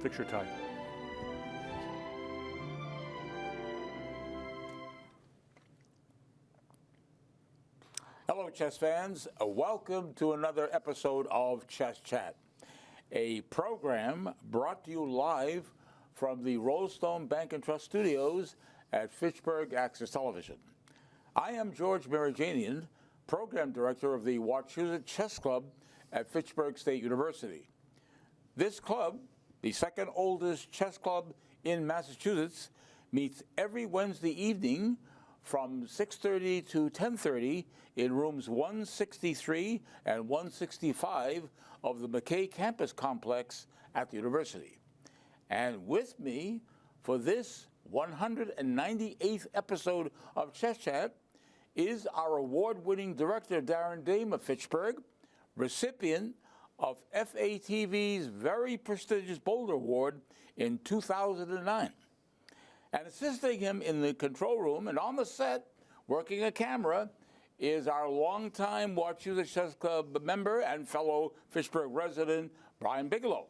Fix your tie. Hello, chess fans. Welcome to another episode of Chess Chat, a program brought to you live from the Rollstone Bank and Trust Studios at Fitchburg Access Television. I am George Marajanian, Program Director of the Wachusett Chess Club at Fitchburg State University. This club, the second oldest chess club in Massachusetts, meets every Wednesday evening from 6:30 to 10:30 in rooms 163 and 165 of the McKay Campus Complex at the university. And with me for this 198th episode of Chess Chat is our award-winning director, Darrin of Fitchburg, recipient of FATV's very prestigious Boulder Award in 2009. And assisting him in the control room and on the set, working a camera, is our longtime Wachusett Chess Club member and fellow Fitchburg resident, Brian Bigelow.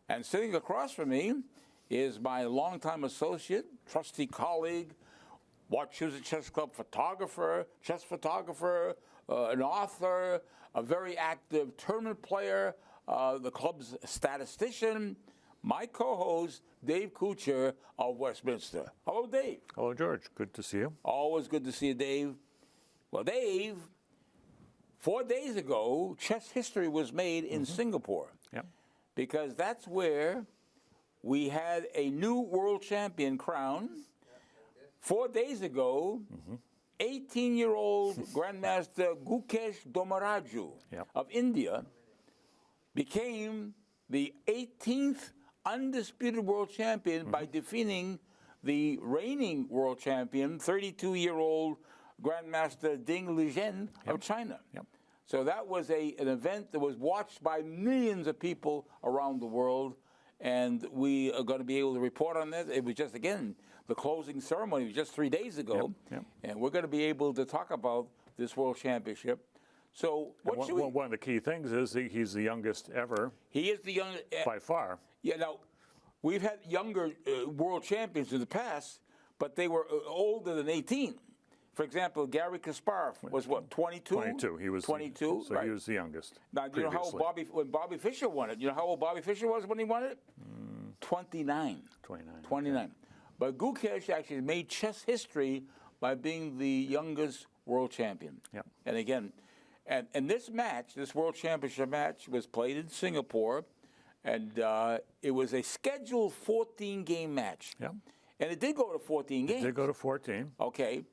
And sitting across from me is my longtime associate, trusty colleague, Wachusett Chess Club photographer, chess photographer, an author, a very active tournament player, the club's statistician, my co-host, Dave Kuchar of Westminster. Hello, Dave. Hello, George. Good to see you. Always good to see you, Dave. Well, Dave, 4 days ago, chess history was made in Singapore. Yep. Because that's where we had a new world champion crowned. 4 days ago, 18-year-old Grandmaster Gukesh Dommaraju of India became the 18th undisputed world champion by defeating the reigning world champion, 32-year-old Grandmaster Ding Liren of China. So that was an event that was watched by millions of people around the world, and we are going to be able to report on this. It was just, again, the closing ceremony was just 3 days ago, and we're going to be able to talk about this world championship. So what should we... One of the key things is that he's the youngest ever. He is the youngest. By far. Yeah, now, we've had younger world champions in the past, but they were older than 18. For example, Garry Kasparov was what, 22? 22. He was 22. So right. he was the youngest. Now, do you know how old when Bobby Fischer won it? You know how old Bobby Fischer was when he won it? 29. 29. Okay. But Gukesh actually made chess history by being the youngest world champion. And again, and this match, this world championship match, was played in Singapore, and it was a scheduled 14-game match. And it did go to 14 games. It did go to 14. Okay.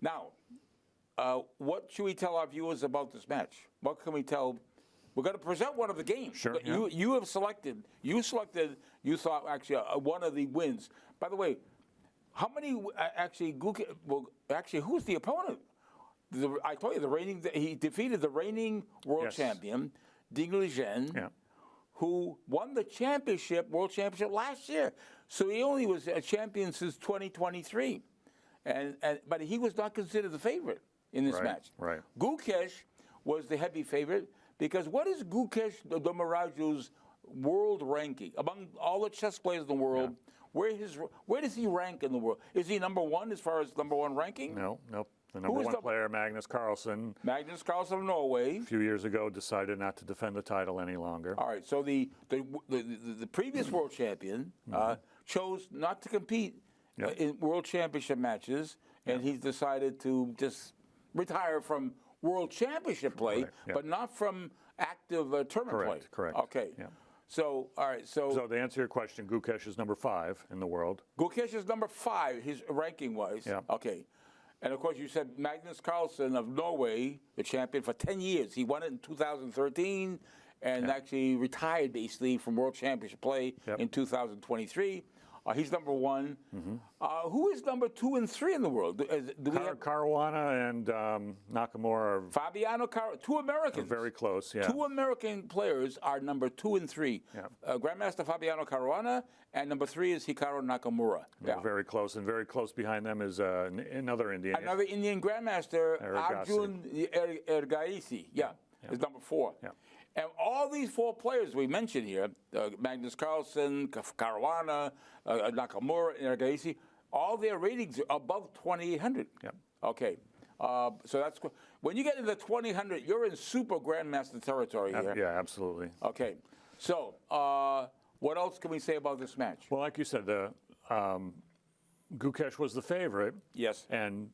Now, what should we tell our viewers about this match? What can we tell? We're going to present one of the games. Sure. But you have selected, you thought actually one of the wins. By the way, how many actually, who's the opponent? I told you, he defeated the reigning world champion, Ding Liren, who won the world championship last year. So he only was a champion since 2023. But he was not considered the favorite in this match. Gukesh was the heavy favorite because what is Gukesh Dommaraju's world ranking among all the chess players in the world? Where does he rank in the world? Is he number one as far as number one ranking? No. The number one player, Magnus Carlsen. Magnus Carlsen of Norway. A few years ago, decided not to defend the title any longer. All right. So the previous world champion chose not to compete in world championship matches, and he's decided to just retire from world championship play, but not from active tournament play. Correct. Okay. So, all right. So to answer your question, Gukesh is number 5 in the world. Gukesh is number 5, his ranking-wise. Okay. And, of course, you said Magnus Carlsen of Norway, the champion for 10 years. He won it in 2013 and actually retired, basically, from world championship play in 2023. He's number 1. Who is number 2 and 3 in the world? Do we have Caruana and Nakamura. Fabiano Caruana, 2 Americans. Very close, 2 American players are number 2 and 3. Grandmaster Fabiano Caruana, and number 3 is Hikaru Nakamura. Very close, and very close behind them is another Indian. Another Indian Grandmaster, Arjun Ergaisi. Is number 4. And all these 4 players we mentioned here, Magnus Carlsen, Caruana, Nakamura, and Agassi, all their ratings are above 2,800. Yep. Okay. So that's when you get into 2,800, you're in super grandmaster territory here. Yeah, absolutely. Okay. So what else can we say about this match? Well, like you said, Gukesh was the favorite. Yes. And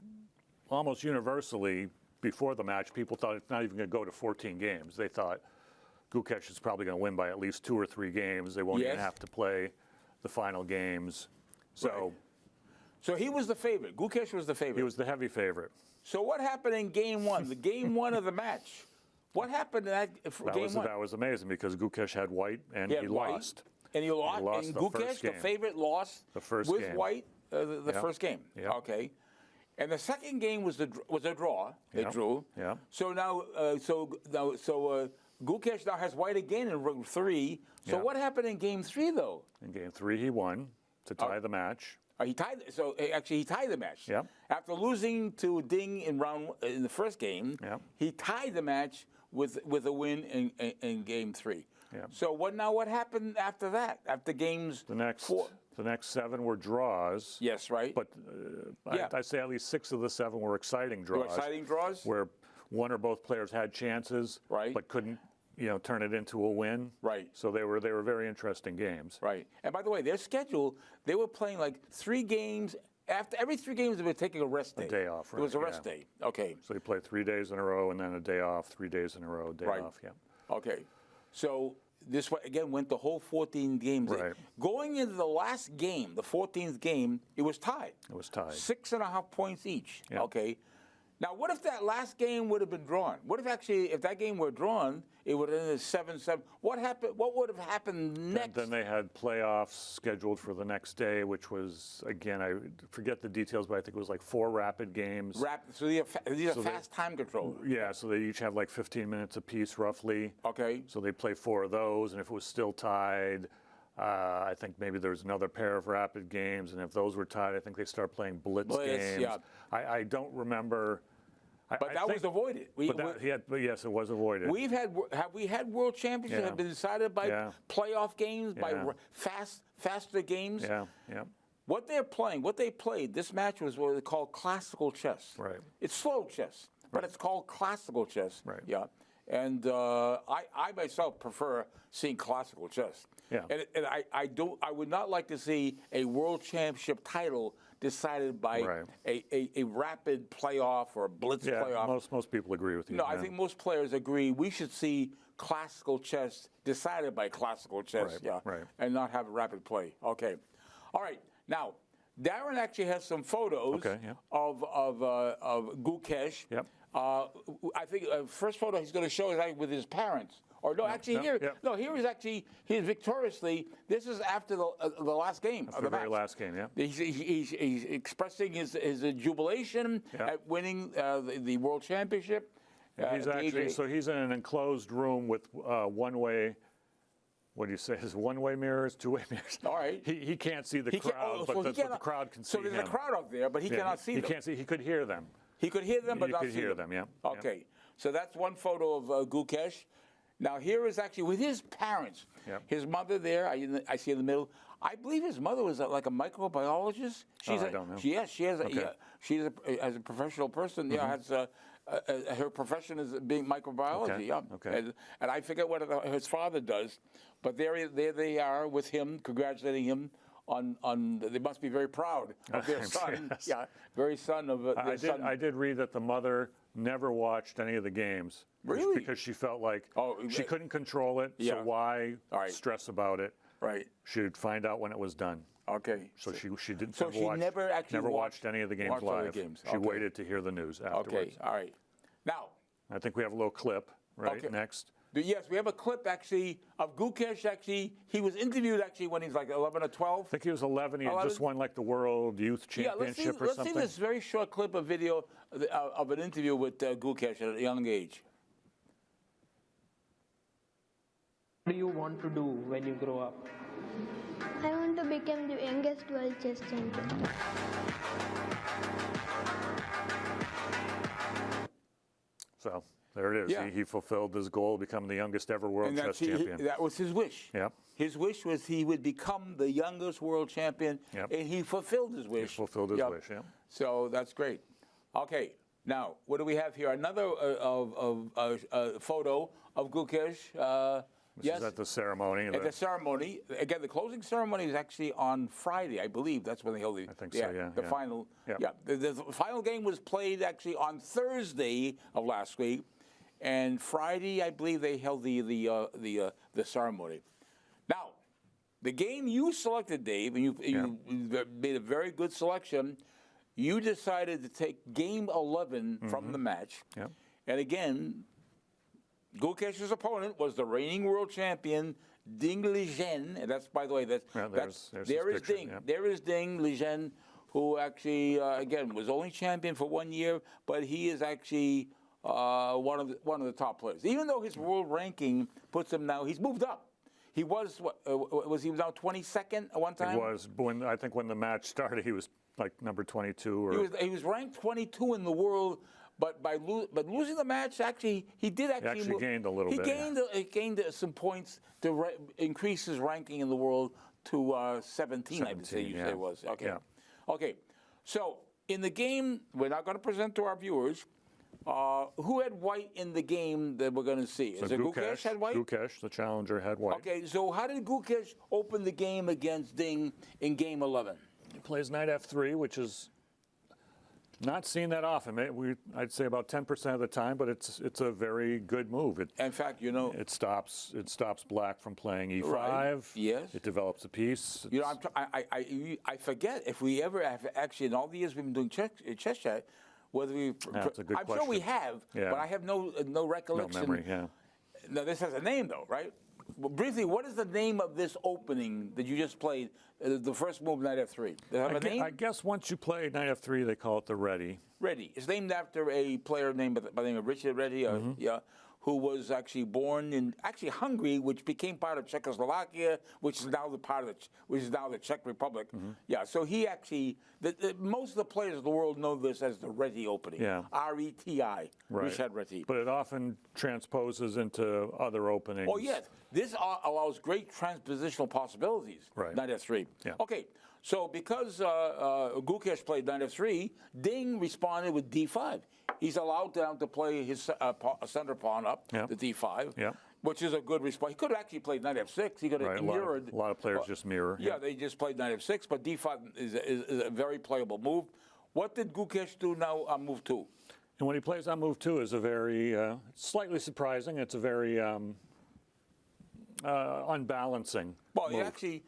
almost universally, before the match, people thought it's not even going to go to 14 games. They thought Gukesh is probably going to win by at least 2 or 3 games. They won't even have to play the final games. So, right. So he was the favorite. Gukesh was the favorite. He was the heavy favorite. So what happened in Game 1, the Game 1 of the match? What happened in Game 1? That was amazing because Gukesh had white and he lost. And he lost. And Gukesh, the favorite, lost the first with game. white the first game. Yep. Okay. And the second game was a draw. They drew. Yeah. So now, Gukesh now has white again in round 3. So what happened in Game 3 though? In Game 3, he won to tie the match. He tied. So actually, he tied the match. Yep. After losing to Ding in the first game, he tied the match with a win in Game 3. Yep. So what happened after that? After games the next 4? The next 7 were draws. Yes, right. But I'd say at least 6 of the 7 were exciting draws. Exciting draws? Where one or both players had chances, but couldn't, turn it into a win. Right. So they were very interesting games. Right. And by the way, their schedule, they were playing like 3 games. After every 3 games, they were taking a rest day. A day off, right. It was a rest day. Okay. So they played 3 days in a row and then a day off, 3 days in a row, day off. Yeah. Okay. So this again went the whole 14 games. Right. Going into the last game, the 14th game, it was tied. It was tied. 6.5 points each. Yeah. Okay. Now, what if that last game would have been drawn? What if if that game were drawn, it would have ended 7-7? What happened? What would have happened next? Then they had playoffs scheduled for the next day, which was, again, I forget the details, but I think it was like 4 rapid games. So these are fast time control. Yeah, so they each have like 15 minutes apiece, roughly. Okay. So they play 4 of those, and if it was still tied, I think maybe there was another pair of rapid games, and if those were tied, I think they start playing blitz games. Yeah. I don't remember. But that was avoided. But yes, it was avoided. Have we had world championships that have been decided by playoff games, by faster games? Yeah, yeah. What they're playing, what they played, this match was what they call classical chess. Right. It's slow chess, but it's called classical chess. Right. Yeah. And I myself prefer seeing classical chess. Yeah. And I would not like to see a world championship title decided by a rapid playoff or a blitz playoff. Most people agree with you. No, I think most players agree we should see classical chess decided by classical chess, and not have a rapid play. Okay. All right. Now, Darrin actually has some photos of Gukesh. Yep. I think first photo he's going to show is with his parents. Or no, actually here is actually he's victoriously. This is after the last game of the match. Very last game, yeah. He's expressing his jubilation at winning the world championship. He's actually he's in an enclosed room with one-way. What do you say? Is one-way mirrors, two-way mirrors? All right. He can't see the crowd, but the crowd can see him. So there's a crowd up there, but he cannot see them. He can't see. He could hear them. He could hear them, but not see them. He could hear them. Yeah. Okay. So that's one photo of Gukesh. Now here is actually with his parents. Yep. His mother there, I see in the middle. I believe his mother was like a microbiologist. I don't know. Yes, she has. She's as a professional person. Has her profession is being microbiology. Okay. Yeah. Okay. And I forget what his father does, but there they are with him, congratulating him. They must be very proud of their son. Yes. Yeah, very son of their son. I did read that the mother never watched any of the games. Really? Because she felt like she couldn't control it, so why stress about it? Right. She'd find out when it was done. Okay. So she didn't. So she never actually watched any of the games live. She waited to hear the news afterwards. Okay. All right. Now, I think we have a little clip next. Yes, we have a clip actually of Gukesh. Actually, he was interviewed actually when he's like 11 or 12. I think he was 11. He had just won like the World Youth Championship or something. Let's see this very short clip of video of an interview with Gukesh at a young age. What do you want to do when you grow up? I want to become the youngest world chess champion. So there it is. Yeah. He fulfilled his goal of becoming the youngest ever world chess champion. That was his wish. Yep. His wish was he would become the youngest world champion, Yep. and he fulfilled his wish. He fulfilled his wish, yeah. So that's great. Okay, now what do we have here? Another photo of Gukesh. This is at the ceremony. At the ceremony. Again, the closing ceremony is actually on Friday, I believe. That's when they held the. I think so, yeah. The final. Yeah. Yeah. The final game was played actually on Thursday of last week, and Friday, I believe, they held the ceremony. Now, the game you selected, Dave, and you made a very good selection. You decided to take Game 11 from the match, and again. Gukesh's opponent was the reigning world champion Ding Lijen, and that's, by the way, there is Ding. Yeah. There is Ding Lijen, who actually again was only champion for 1 year, but he is actually one of the top players. Even though his world ranking puts him now, he's moved up. He was he was now 22nd at one time. He was I think when the match started, he was like number 22 or he was ranked 22 in the world. But but losing the match, actually, he did actually gained a little bit. He gained some points to increase his ranking in the world to 17. I would say you say it was. Okay. Yeah. Okay. So in the game, we're not going to present to our viewers who had white in the game that we're going to see. Is it Gukesh had white? Gukesh, the challenger, had white. Okay. So how did Gukesh open the game against Ding in Game 11? He plays knight f3, which is not seen that often. I'd say about 10% of the time, but it's a very good move. In fact, it stops Black from playing e5. Right. Yes. It develops a piece. I forget if we ever have actually in all the years we've been doing chess chat, whether we. That's a good I'm question. sure we have, but I have no recollection. No memory. Yeah. Now this has a name though, right? Well, briefly, what is the name of this opening that you just played? The first move, knight f3. Does it have a name? I guess once you play knight f3, they call it the ready. Ready. It's named after a player named by the name of Richard Ready, who was actually born in Hungary, which became part of Czechoslovakia, which is now the Czech Republic. Yeah. So he actually most of the players of the world know this as the Reti opening. Yeah. Reti. Right. Richard Reti. But it often transposes into other openings. Oh yes. This allows great transpositional possibilities. Right. Knight f3. Yeah. Okay. So because Gukesh played knight f3, Ding responded with d5. He's allowed to play his center pawn up to d5, which is a good response. He could have actually played knight f6. He could have mirrored. A lot of players just mirror. Yeah, they just played knight f6, but d5 is a very playable move. What did Gukesh do now on move 2? And when he plays on move 2 is a very slightly surprising. It's a very unbalancing Well, move. Actually,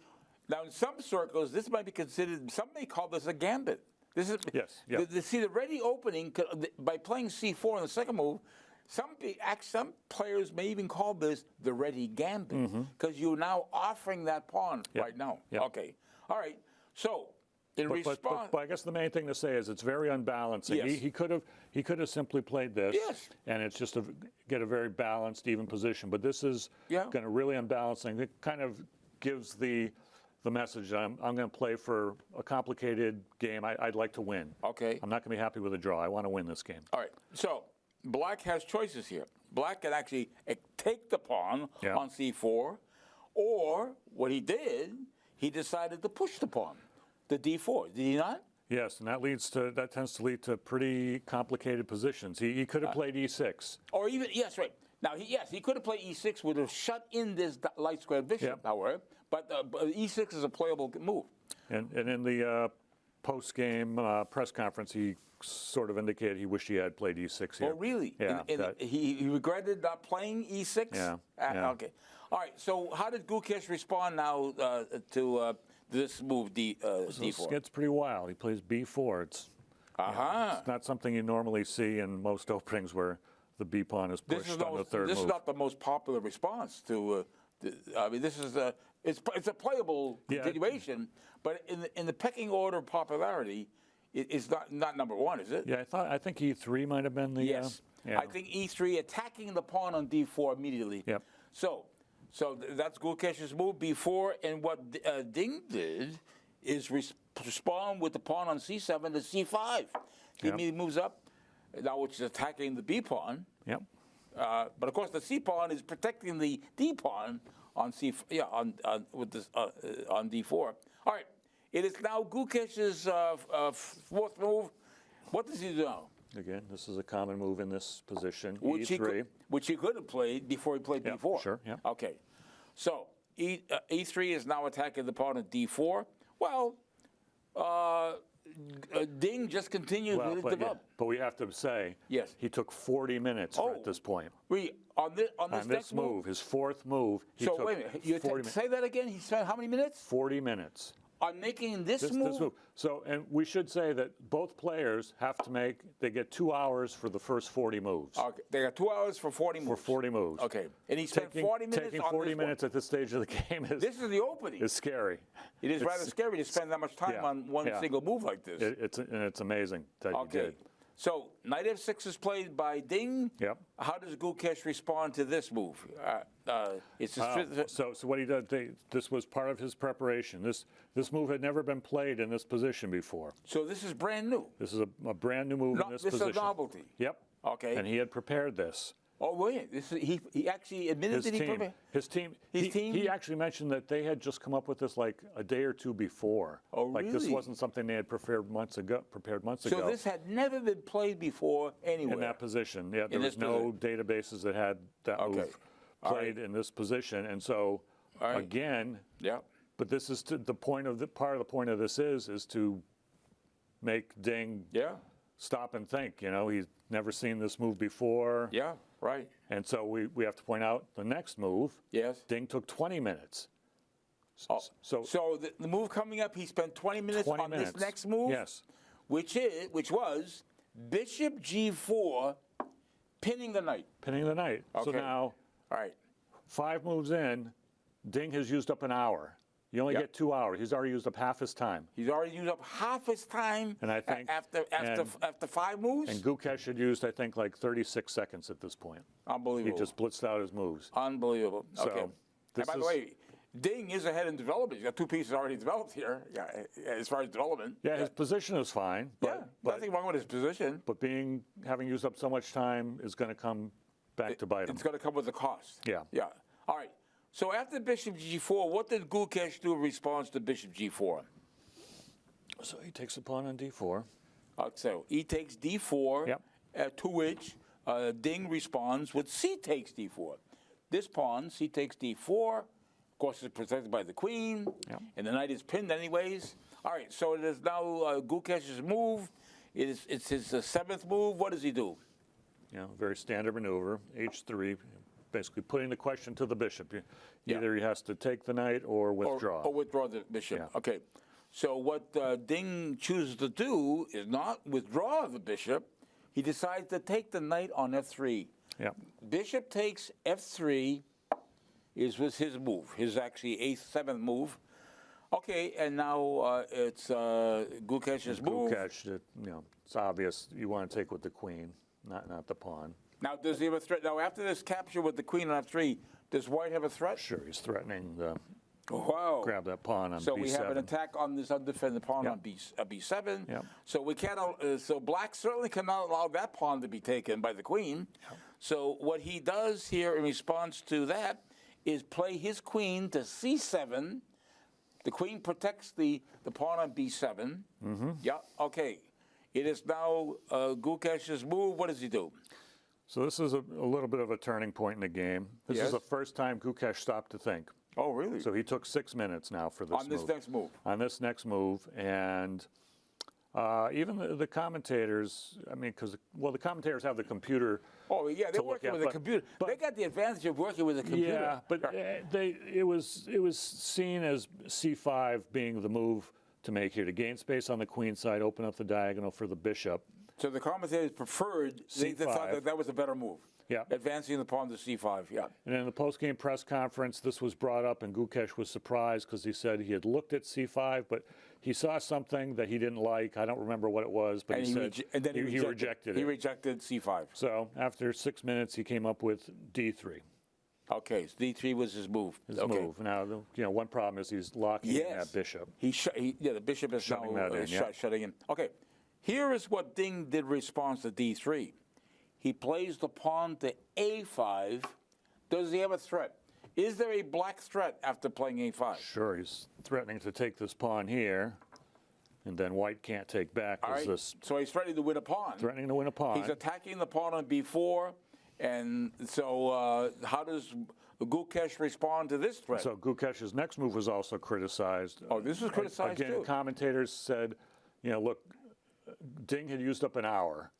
now in some circles, this might be considered, some may call this a gambit. This is, yes. Yeah. See, the ready opening, by playing c4 in the second move, some players may even call this the ready gambit, because you're now offering that pawn right now. Yep. Okay. All right. So, in response... But I guess the main thing to say is it's very unbalancing. Yes. He could have simply played this, and it's just get a very balanced, even position. But this is going to really unbalancing. It kind of gives the message that I'm going to play for a complicated game. I'd like to win. Okay. I'm not going to be happy with a draw. I want to win this game. All right. So Black has choices here. Black can actually take the pawn on c4, or what he did, he decided to push the pawn to d4. Did he not? Yes, and that tends to lead to pretty complicated positions. He could have played e6. Or even, yes, right. Now, he could have played e6, would have shut in this light square bishop, however. But e6 is a playable move. And in the post-game press conference, he sort of indicated he wished he had played e6 here. Oh, really? Yeah. He regretted not playing e6? Yeah. Okay. All right. So how did Gukesh respond now to this move, d4? It gets pretty wild. He plays b4. It's not something you normally see in most openings where the b pawn is pushed on the third move. This is not the most popular response to. I mean, this is it's a playable continuation, but in the pecking order of popularity, it's not number one, is it? Yeah, I think e3 might have been the. Yes, I think e3 attacking the pawn on d4 immediately. Yep. So that's Gukesh's move b4, and what Ding did is respond with the pawn on c7 to c5. He immediately moves up, now which is attacking the b pawn. Yep. But of course, the C pawn is protecting the D pawn on on D4. All right. It is now Gukesh's fourth move. What does he do now? Again, this is a common move in this position, Which E3. Which he could have played before he played D4. Sure, yeah. Okay. So E3 is now attacking the pawn at D4. Well, Ding just continues with his development. But we have to say, Yes. he took 40 minutes at this point. On this next move, his fourth move, he so took wait a minute. You 40 minutes. say that again? He spent how many minutes? 40 minutes. On making this move? This move. So, and we should say that both players have to they get 2 hours for the first 40 moves. Okay, they got 2 hours for 40 moves. For 40 moves. Okay, and he spent 40 minutes taking on 40 this minutes one. at this stage of the game This is the opening. is scary. It is rather scary to spend that much time on one single move like this. It's amazing that you did. So knight f6 is played by Ding. Yep. How does Gukesh respond to this move? So what he did, this was part of his preparation. This move had never been played in this position before. So this is brand new. This is a brand new move in this position. This is a novelty. Yep. Okay. And he had prepared this. Oh wait, he actually admitted that he prepared. His team. He actually mentioned that they had just come up with this like a day or two before. Oh, like this really? wasn't something they had prepared months ago. So this had never been played before anywhere. In that position, yeah, there was no databases that had that move played in this position, and so again, But this is the point of part of the point of this is to make Ding stop and think. You know, he's never seen this move before. Yeah, right. And so we have to point out the next move. Yes. Ding took 20 minutes. So the move coming up, he spent 20 minutes on this next move. Yes. Which was Bishop G4, pinning the knight. Pinning the knight. Okay. So now, all right, 5 moves in, Ding has used up an hour. You only get 2 hours. He's already used up half his time. He's already used up half his time. And I think after 5 moves. And Gukesh had used, I think, like 36 seconds at this point. Unbelievable. He just blitzed out his moves. Unbelievable. Okay. So and by the way, Ding is ahead in development. He's got 2 pieces already developed here, as far as development. Yeah, his position is fine. But, nothing wrong with his position. But having used up so much time is going to come back to bite him. It's going to come with a cost. Yeah. Yeah. All right. So after Bishop G4, what did Gukesh do in response to Bishop G4? So he takes a pawn on D4. So he takes D4, to which Ding responds with C takes D4. This pawn, C takes D4, of course, is protected by the queen, and the knight is pinned anyways. All right, so it is now Gukesh's move. It's his 7th move. What does he do? Very standard maneuver, H3, basically putting the question to the bishop. Either he has to take the knight or withdraw. Or withdraw the bishop. Okay. So what Ding chooses to do is not withdraw the bishop. He decides to take the knight on F3. Yeah. Bishop takes F3 was his move, his actually 7th move. Okay, and now it's Gukesh's move. Gukesh, it's obvious you want to take with the queen, not the pawn. Now, does he have a threat? Now, after this capture with the queen on F3, does White have a threat? Sure, he's threatening grab that pawn on B7. So we have an attack on this undefended pawn on B7. Yep. So we can't. So Black certainly cannot allow that pawn to be taken by the queen. Yep. So what he does here in response to that is play his queen to C7. The queen protects the pawn on B7. Mm-hmm. Yeah. Okay. It is now Gukesh's move. What does he do? So this is a little bit of a turning point in the game. This is the first time Gukesh stopped to think. Oh, really? So he took 6 minutes now for this move. On this next move. On this next move. And even the commentators, because the commentators have the computer. Oh, yeah, they're working with a computer. They got the advantage of working with a computer. Yeah, but it was seen as C5 being the move to make here, to gain space on the queen side, open up the diagonal for the bishop. So the commentators preferred, they thought that was a better move. Yeah. Advancing the pawn to C5, And in the post-game press conference, this was brought up, and Gukesh was surprised because he said he had looked at C5, but he saw something that he didn't like. I don't remember what it was, but he rejected it. He rejected C5. So after 6 minutes, he came up with D3. Okay, so D3 was his move. His move. Now, one problem is he's locking in that bishop. The bishop is shutting in. Okay, here is what Ding did in response to D3. He plays the pawn to a5. Does he have a threat? Is there a black threat after playing a5? Sure, he's threatening to take this pawn here, and then white can't take back. All right. So he's threatening to win a pawn. Threatening to win a pawn. He's attacking the pawn on b4, and so how does Gukesh respond to this threat? So Gukesh's next move was also criticized. Oh, this was criticized again, too. Commentators said, look, Ding had used up an hour.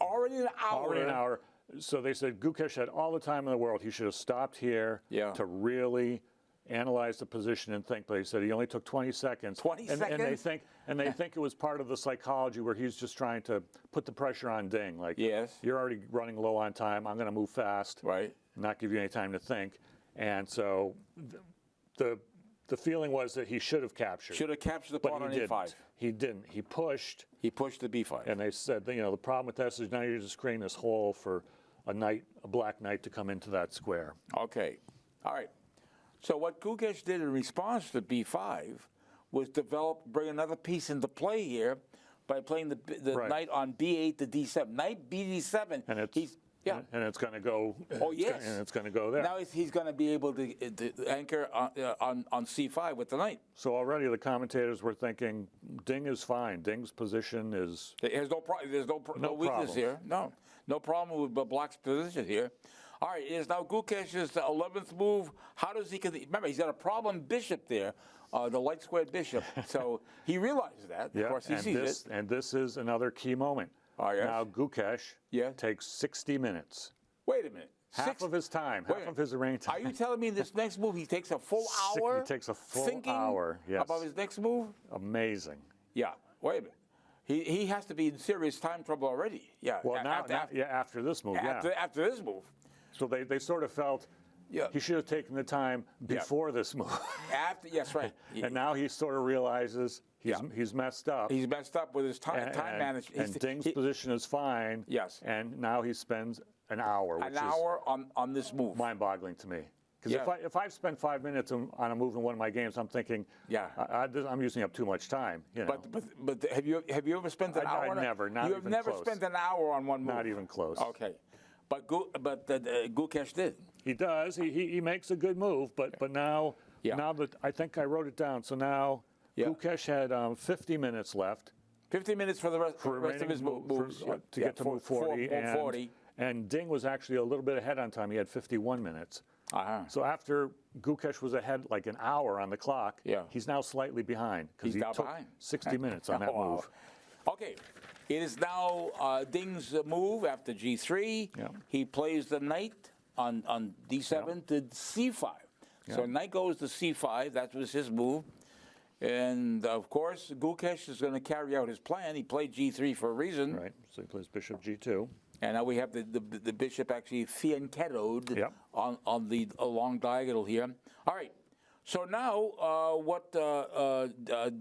Already an hour. Already an hour. So they said Gukesh had all the time in the world. He should have stopped here to really analyze the position and think. But he said he only took 20 seconds. 20 seconds? And they think it was part of the psychology where he's just trying to put the pressure on Ding. Like, you're already running low on time. I'm going to move fast. Right. Not give you any time to think. And so the feeling was that he should have captured. Should have captured the pawn on a5. He didn't. He pushed. He pushed the b5. And they said, the problem with this is now you're just creating this hole for a black knight to come into that square. Okay. All right. So what Gukesh did in response to b5 was bring another piece into play here by playing the knight on b8 to d7. Knight b7. And it's going to go. Oh, yes. And it's going to go there. Now he's going to be able to anchor on c5 with the knight. So already the commentators were thinking Ding is fine. Ding's position is. There's no weakness here. No problem with Black's position here. All right, it is now Gukesh's 11th move. How does he? Remember, he's got a problem bishop there, the light squared bishop. So he realizes that. Yeah, of course, he sees it. And this is another key moment. Oh, yes. Now Gukesh takes 60 minutes. Wait a minute. Half of his time, half of his remaining time. Are you telling me in this next move he takes a full hour? He takes a full thinking hour, yes. about his next move? Amazing. Yeah. Wait a minute. He has to be in serious time trouble already. Yeah. Well, after this move, After this move. So they sort of felt he should have taken the time before this move. Yes, right. And now he sort of realizes he's messed up. He's messed up with his time management. And Ding's position is fine. Yes. And now he spends an hour. An hour on this move. Mind-boggling to me. Because if I've spent 5 minutes on a move in one of my games, I'm thinking, I'm using up too much time. But have you ever spent an hour? Never. Not even close. You've never spent an hour on one move. Not even close. Okay. But Gukesh did. He does. He makes a good move, but now that I think I wrote it down. So now Gukesh had 50 minutes left. 50 minutes for the rest of his moves to get to move 40. And Ding was actually a little bit ahead on time. He had 51 minutes. So after Gukesh was ahead like an hour on the clock, he's now slightly behind because he took 60 minutes on that move. Okay. It is now Ding's move after g3. He plays the knight on d7 to c5. So knight goes to c5. That was his move. And, of course, Gukesh is going to carry out his plan. He played g3 for a reason. Right. So he plays bishop g2. And now we have the bishop actually fianchettoed on the long diagonal here. All right. So now what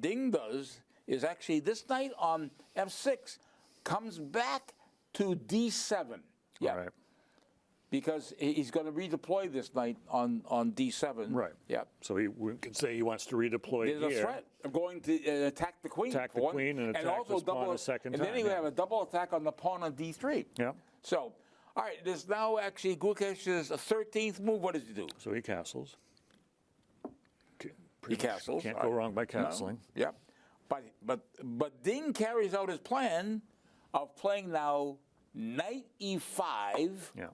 Ding does is actually this knight on f6 comes back to d7. All right. Because he's going to redeploy this knight on d7. Right. Yeah. So we can say he wants to redeploy here. There's a threat of going to attack the queen. Attack the queen and attack this pawn a second time. And then he would have a double attack on the pawn on d3. Yeah. So, all right, there's now actually Gukesh's 13th move. What does he do? So he castles. He castles. Can't go wrong by castling. No. Yeah. But Ding carries out his plan of playing now knight e5. Yeah.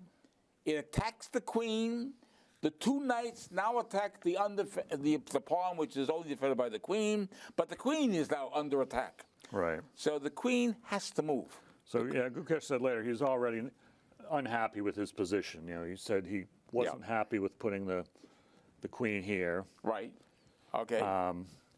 It attacks the queen. The two knights now attack the pawn, which is only defended by the queen. But the queen is now under attack. Right. So the queen has to move. So Gukesh said later he's already unhappy with his position. He said he wasn't happy with putting the queen here. Right. Okay.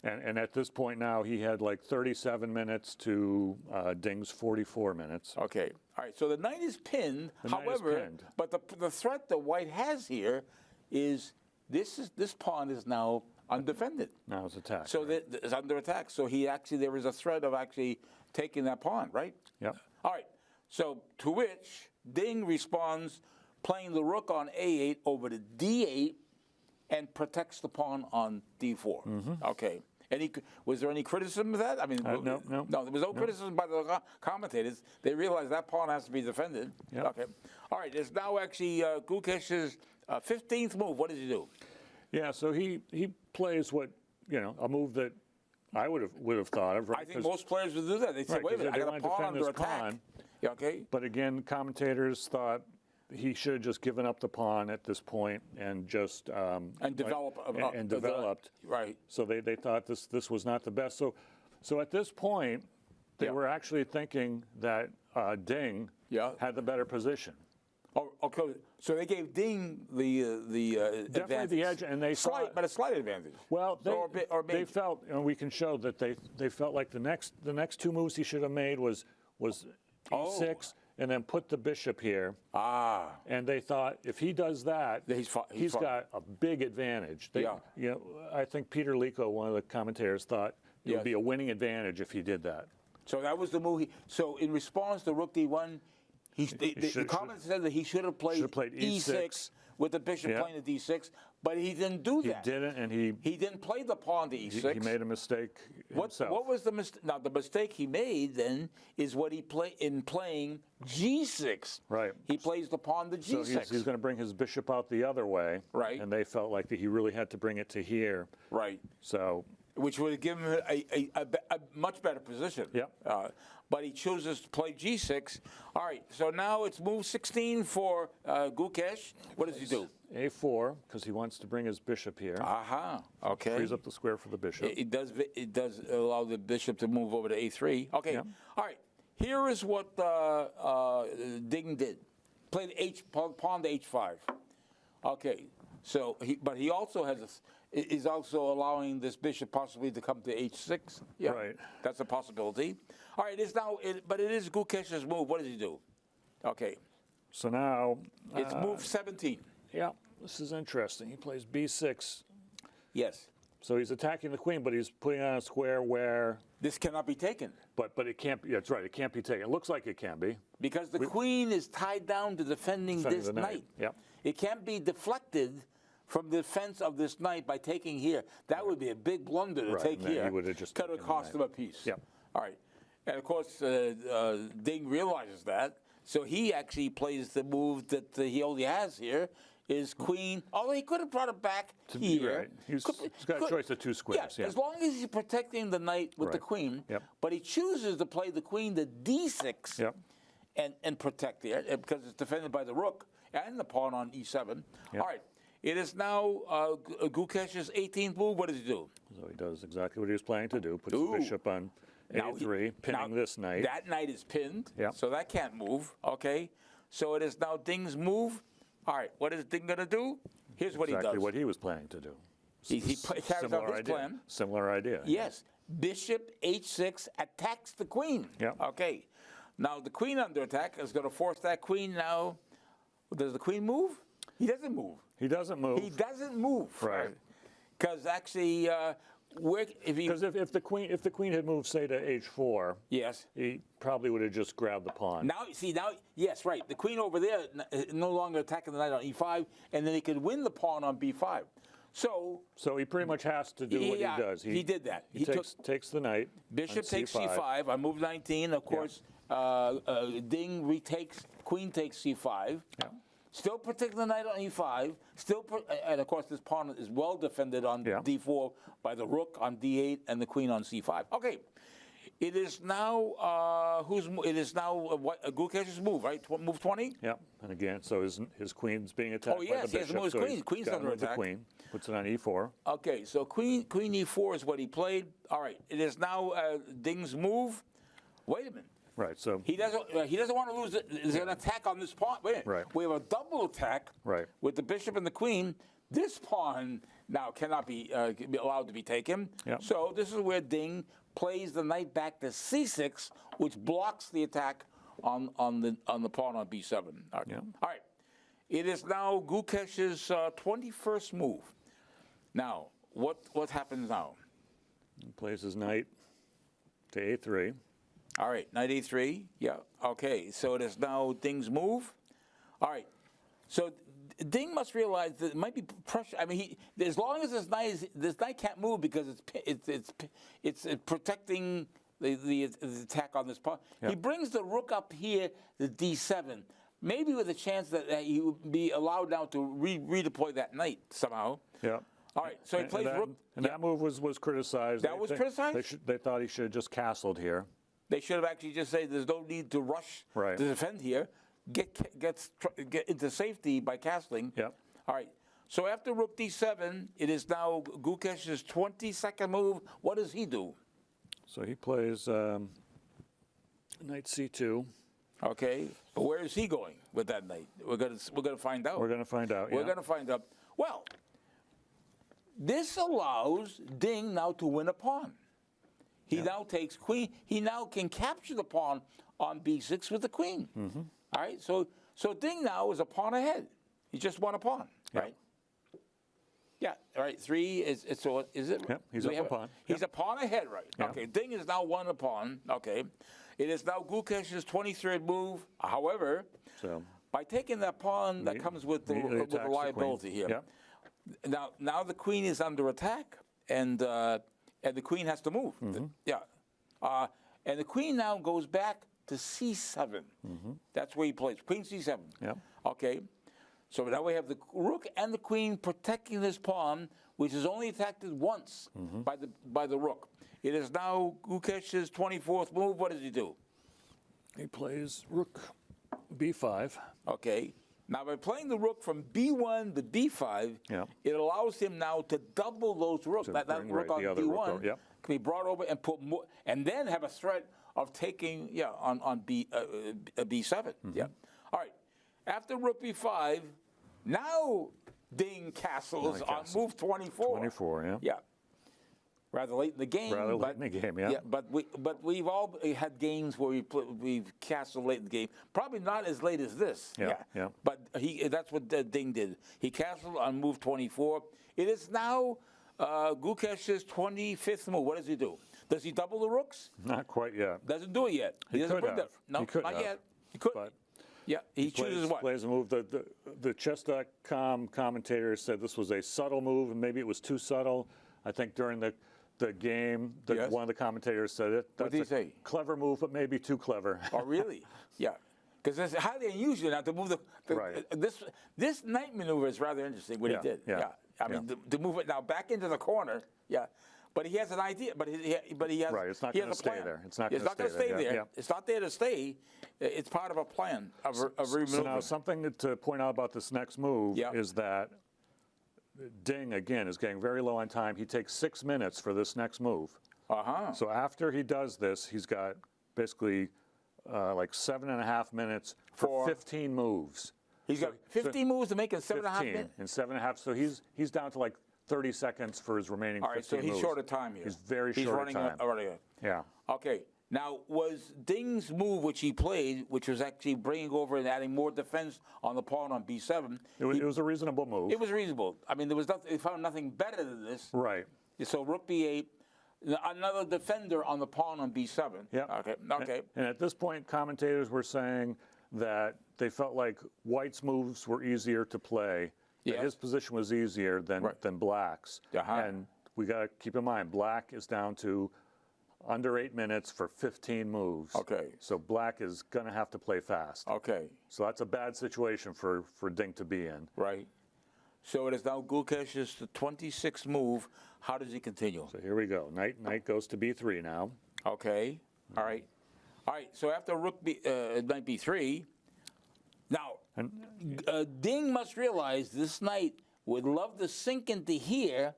And at this point now, he had like 37 minutes to Ding's 44 minutes. Okay. All right. So the knight is pinned. However, but the threat that White has here is this pawn is now undefended. Now it's attacked. So it's under attack. So there is a threat of actually taking that pawn, right? Yep. All right. So to which Ding responds, playing the rook on a8 over to d8, and protects the pawn on d4. Okay. Was there any criticism of that? I mean, No. there was no criticism by the commentators. They realized that pawn has to be defended. Yep. Okay. All right. It's now actually Gukesh's 15th move. What does he do? Yeah, so he plays what, a move that I would have thought of. Right? I think most players would do that. They say, right, wait a minute, I got a wanted to pawn defend under this attack. pawn. Yeah, okay. But again, commentators thought he should have just given up the pawn at this point and just And develop. and developed. Right. So they thought this was not the best. So at this point, they were actually thinking that Ding had the better position. Oh, okay. So they gave Ding the Definitely advantage. the edge, and they Slight, but a slight advantage. Well, or they felt, we can show that they felt like the next two moves he should have made was e6 and then put the bishop here. And they thought if he does that, he's got a big advantage. I think Peter Lico, one of the commentators, thought it would be a winning advantage if he did that. So that was the move. So in response to Rook D1, the commentator said that he should have played E6 with the bishop playing the D6, but he didn't do that. He didn't, and he didn't play the pawn to E6. He made a mistake himself. What was the mistake? Now the mistake he made then is what he played in playing G6. Right. He plays the pawn to G6. So he's going to bring his bishop out the other way. Right. And they felt like that he really had to bring it to here. Right. So. Which would have given him a much better position. Yeah. But he chooses to play G6. All right, so now it's move 16 for Gukesh. What does he do? A4, because he wants to bring his bishop here. Okay. Frees up the square for the bishop. It does allow the bishop to move over to A3. Okay. Yeah. All right. Here is what Ding did. Played pawn to H5. Okay. So, but he also is also allowing this bishop possibly to come to H6. Yeah, right. That's a possibility. All right, but it is Gukesh's move. What does he do? Okay. So now It's move 17. Yeah, this is interesting. He plays B6. Yes. So he's attacking the queen, but he's putting on a square where this cannot be taken. But it can't be. That's right. It can't be taken. It looks like it can be because the queen is tied down to defending this knight. Yep. It can't be deflected from the defense of this knight by taking here. That would be a big blunder to take here. He would have just could have cost him a piece. Yep. All right. And of course, Ding realizes that, so he actually plays the move that he only has here. Is queen, although he could have brought it back here. Right. He's got a choice of two squares. Yeah, as long as he's protecting the knight with the queen. Yep. But he chooses to play the queen to D6 yep. and protect it because it's defended by the rook and the pawn on E7. Yep. All right. It is now Gukesh's 18th move. What does he do? So he does exactly what he was planning to do. Puts the bishop on A3, pinning this knight. That knight is pinned, yep. so that can't move. Okay. So it is now Ding's move. All right, what is Ding going to do? Here's what he does. Exactly what he was planning to do. He carries out his plan. Similar idea. Yes. Bishop H6 attacks the queen. Yep. Okay. Now the queen under attack is going to force that queen now. Does the queen move? He doesn't move. He doesn't move. He doesn't move. Right. Because actually, if the queen had moved, say, to H4, yes, he probably would have just grabbed the pawn. Yes, right. The queen over there no longer attacking the knight on E5, and then he could win the pawn on B5. So he pretty much has to do what he does. He did that. He takes the knight. Bishop takes C5 on move 19. Of course, Ding retakes. Queen takes C5. Yeah. Still protecting the knight on E5. And of course, this pawn is well defended on D4 by the rook on D8 and the queen on C5. Okay, it is now Gukesh's move, right? Move 20. Yeah, and again, so his queen's being attacked by the bishop. He has to move his queen. Queen's under attack. The queen puts it on E4. Okay, so queen E4 is what he played. All right, it is now Ding's move. Wait a minute. Right, so he doesn't want to lose. There's an attack on this pawn. Wait, right. We have a double attack. Right. With the bishop and the queen. This pawn now cannot be allowed to be taken. Yep. So this is where Ding plays the knight back to C6, which blocks the attack on the pawn on B7. Okay. Yep. All right. It is now Gukesh's 21st move. Now, what happens now? He plays his knight to A3. All right, knight A3. Yeah. Okay. So it is now Ding's move. All right. So Ding must realize that it might be pressure. I mean, as long as this knight can't move because it's protecting the attack on this pawn. Yep. He brings the rook up here to d7, maybe with a chance that he would be allowed now to redeploy that knight somehow. Yeah. All right, so he plays rook. And that move was criticized. That was criticized? They thought he should have just castled here. They should have actually just said there's no need to rush Right. to defend here. Get into safety by castling. Yep. All right. So after rook d7, it is now Gukesh's 22nd move. What does he do? So he plays knight c2. Okay. But where is he going with that knight? We're gonna find out. We're going to find out. We're yeah. going to find out. Well, this allows Ding now to win a pawn. He now takes queen. He now can capture the pawn on b6 with the queen. Mm-hmm. All right. So Ding now is a pawn ahead. He just won a pawn, right? Yeah. All right. 3 is so is it? Yep. He's up a pawn. He's a pawn ahead, right? Yep. Okay. Ding is now won a pawn. Okay. It is now Gukesh's 23rd move. However, So by taking that pawn, that comes with the attacks the liability queen. here. Yep. Now the queen is under attack, and the queen has to move. Yeah, and the queen now goes back to c7. That's where he plays queen c7. Yep. Okay, so now we have the rook and the queen protecting this pawn, which is only attacked once by the rook. It is now Gukesh's 24th move. What does he do? he plays rook b5. Okay. Now, by playing the rook from b1 to d5, Yeah. it allows him now to double those rooks. To That bring rook right on the other rook d1 over, yep. can be brought over and put more, and then have a threat of taking on b7. Yeah. All right. After rook b5, now Ding castles Now he on castles. move 24. 24, yeah. Yeah. Rather late in the game. Rather late in the game, yeah. But we've all had games where we've castled late in the game. Probably not as late as this. Yeah. But that's what Ding did. He castled on move 24. It is now Gukesh's 25th move. What does he do? Does he double the rooks? Not quite yet. Doesn't do it yet. He doesn't could bring have. No, He could not have. yet. He could. But Yeah. He chooses what? Plays a move. The chess.com commentator said this was a subtle move, and maybe it was too subtle. I think during the game, Yes. one of the commentators said it. What did he say? Clever move, but maybe too clever. Oh, really? Yeah. Because it's highly unusual now to move the Right. this knight maneuver is rather interesting. What Yeah, he did. yeah, I mean, to move it now back into the corner. Yeah. But he has an idea. But he has. Right, it's not he has gonna a stay plan. there. It's not It's gonna not going to stay stay there, there. yeah. It's not there to stay. It's part of a plan of So removing. now something to point out about this next move Yeah. is that Ding, again, is getting very low on time. He takes 6 minutes for this next move. So after he does this, he's got basically like 7.5 minutes for 15 moves. He's got 15 moves to make in 7.5 minutes. In 7.5. So he's down to like 30 seconds for his remaining All right, 15 so he's moves. short of time here. He's very short of time. Running. Yeah. Okay. Now, was Ding's move, which he played, which was actually bringing over and adding more defense on the pawn on b7, It was a reasonable move. it was reasonable. I mean, there was nothing, they found nothing better than this. Right. So rook b8, another defender on the pawn on b7. Yeah. Okay. And at this point, commentators were saying that they felt like White's moves were easier to play. That Yes. his position was easier than Black's. And we got to keep in mind, Black is down to under 8 minutes for 15 moves. Okay. So Black is going to have to play fast. Okay. So that's a bad situation for Ding to be in. Right. So it is now Gukesh's 26th move. How does he continue? So here we go. Knight goes to b3 now. Okay. All right. So after knight b3, now Ding must realize this knight would love to sink into here.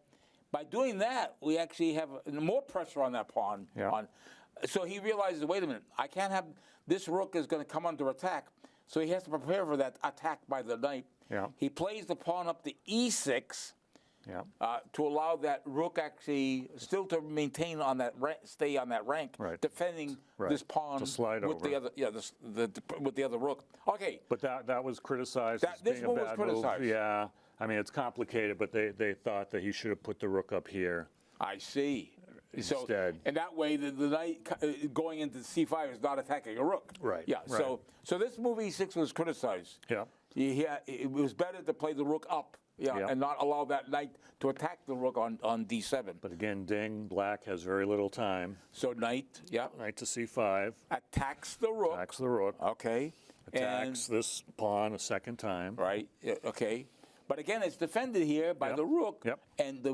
By doing that, we actually have more pressure on that pawn. Yeah. So he realizes, wait a minute, I can't have this rook is going to come under attack. So he has to prepare for that attack by the knight. Yeah. He plays the pawn up to e6. Yeah. To allow that rook actually still to maintain on that stay on that rank, Right. defending Right. this pawn To slide with over. the other, with the other rook. Okay, But that was criticized as this being a move was bad criticized. move. Yeah. I mean, it's complicated, but they thought that he should have put the rook up here. I see. instead. And that way, the knight going into c5 is not attacking a rook. Right. Yeah. Right. So this move e6 was criticized. Yeah. It was better to play the rook up. Yeah, Yeah. and not allow that knight to attack the rook on d7. But again, Ding, black has very little time. So knight, yeah, Knight to c5. attacks the rook. Attacks the rook. Okay. Attacks this pawn a second time. Right. Yeah, okay. But again, it's defended here by Yep. the rook, Yep. and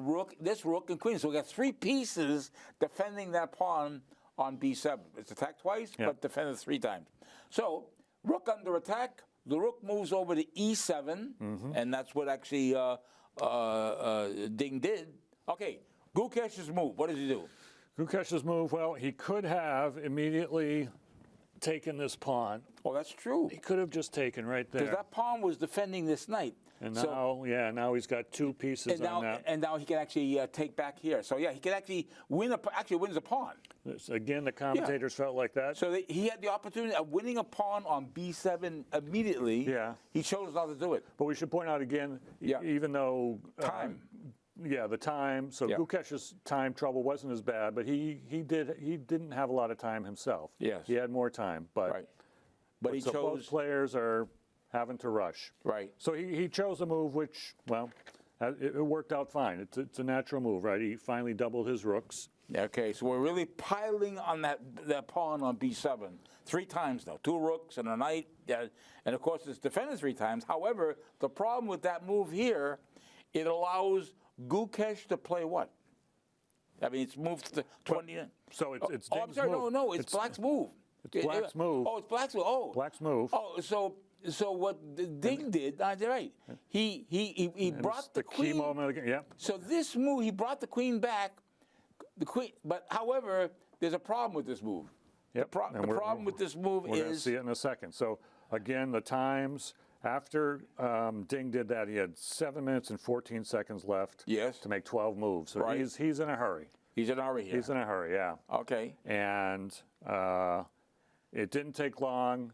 this rook and queen. So we got 3 pieces defending that pawn on b7. It's attacked twice, Yep. but defended 3 times. So rook under attack. The rook moves over to e7, and that's what actually Ding did. Okay, Gukesh's move. What does he do? Gukesh's move, well, he could have immediately taken this pawn. Oh, that's true. He could have just taken right there. Because that pawn was defending this knight. And So- now, now he's got 2 pieces and now, on that. and now he can actually take back here. So yeah, he can actually win. Actually wins a pawn. Again, the commentators felt like that. So he had the opportunity of winning a pawn on b7 immediately. Yeah. He chose not to do it. But we should point out again, Yeah. even though Time. the time. So Yeah. Gukesh's time trouble wasn't as bad, but he didn't have a lot of time himself. Yes. He had more time, but Right. But he so both chose. players are having to rush. Right. So he chose a move which, well, it worked out fine. It's a natural move, right? He finally doubled his rooks. Okay, so we're really piling on that pawn on b7 3 times now. 2 rooks and a knight, and of course it's defended 3 times. However, the problem with that move here, it allows Gukesh to play what? I mean, it's moved to 20. So it's Oh, I'm Ding's sorry. move. No, it's Black's move. It's Black's move. Oh, it's Black's move. Oh, Black's move. Oh, so what Ding did? You're right. He brought the the key queen. moment of the game. Yeah. So this move, he brought the queen back. The queen, but however, there's a problem with this move. Yep. The And we're- problem with this move We're going to is see it in a second. So again, the times after Ding did that, he had 7 minutes and 14 seconds left. Yes. To make 12 moves. So Right. he's in a hurry. he's in a hurry here. He's in a hurry. Yeah. Okay. And it didn't take long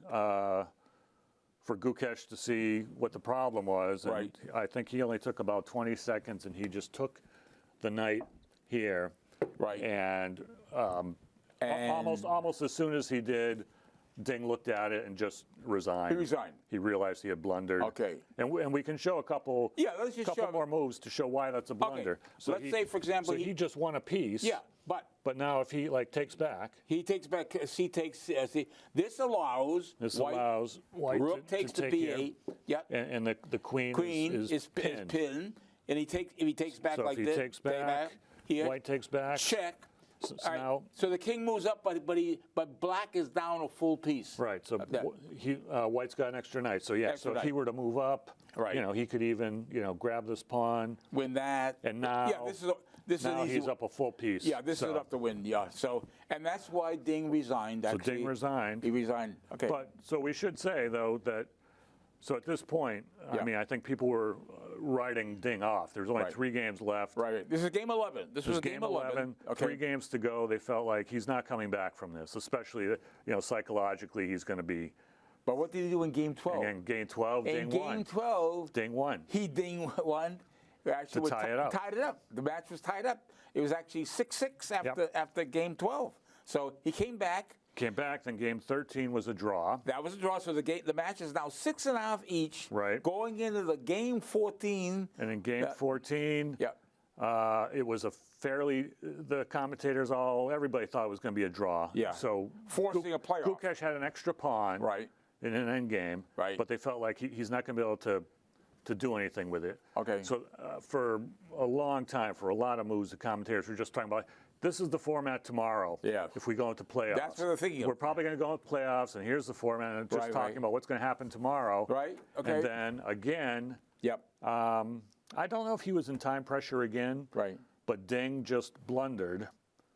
for Gukesh to see what the problem was. And Right. I think he only took about 20 seconds, and he just took the knight here. Right. And, And- almost as soon as he did, Ding looked at it and just resigned. He resigned. He realized he had blundered. Okay. And we can show a couple. Yeah, let's just show- more moves to show why that's a blunder. So let's say, for example, so he just won a piece. Yeah, but But now if he takes back, he takes back. He takes. This allows. allows white Rook to takes to take b8. here. Yeah. And the queen, Queen is pinned. pinned, and if he takes back So like if he this, takes back, here, white takes back. check. So All right, now, so the king moves up, but black is down a full piece. right. So That- white's got an extra knight. So yeah. Extra So if he knight. were to move up, Right. he could even grab this pawn. Win that. And now, yeah, this now is easy. he's up a full piece. Yeah, this so, is up to win. Yeah, and that's why Ding resigned. So Actually, Ding resigned. He resigned. Okay. But so we should say though that. So at this point, Yeah. I mean, I think people were writing Ding off. There's only Right. 3 games left. right. This is game 11. This was Game 11. Okay. 3 games to go. They felt like he's not coming back from this, especially psychologically he's going to be. But what did he do in game 12? Again, game 12, in Ding game won. 12, Ding won. he Ding won. Actually, was tie it up. Tied it up. The match was tied up. It was actually 6-6 after game 12. So he came back. Came back. Then game 13 was a draw. That was a draw. So the match is now 6.5 each. Right. Going into the game 14. And in game 14, Yeah. it was a fairly. The commentators everybody thought it was going to be a draw. Yeah. So Forcing a playoff. Gukesh had an extra pawn. Right. In an end game. Right. But they felt like he's not going to be able to do anything with it. Okay. So for a long time, for a lot of moves, the commentators were just talking about, this is the format tomorrow. Yeah. If we go into playoffs. That's what they're thinking of. We're probably going to go into playoffs, and here's the format, and just Right, talking right. about what's going to happen tomorrow. Right, okay. And then again, Yep. I don't know if he was in time pressure again. Right. But Ding just blundered,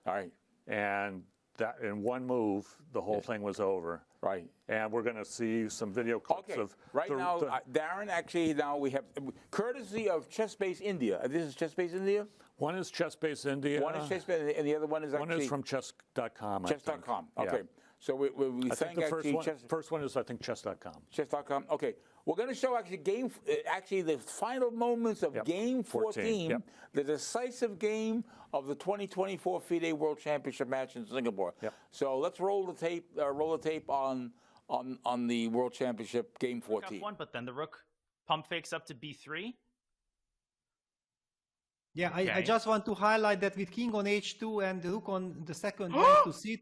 All right. and that in one move, the whole thing was over. Right. And we're going to see some video clips Okay. of Right now, Darrin, actually, now we have, courtesy of Chess-Based India. This is Chess-Based India? one is Chess-Based India. One is Chess-Based, and the other one is actually... One is from chess.com. Chess.com. Yeah. Okay. So we I thank think the actually first one is, I think, chess.com. chess.com. Okay, we're going to show actually the final moments of Game 14, Yep. the decisive game of the 2024 FIDE World Championship match in Singapore. Yep. So let's roll the tape on the World Championship Game 14. F1, but then the rook pump fakes up to b3. Yeah, Okay. I just want to highlight that with king on h2 and rook on the second went to sit.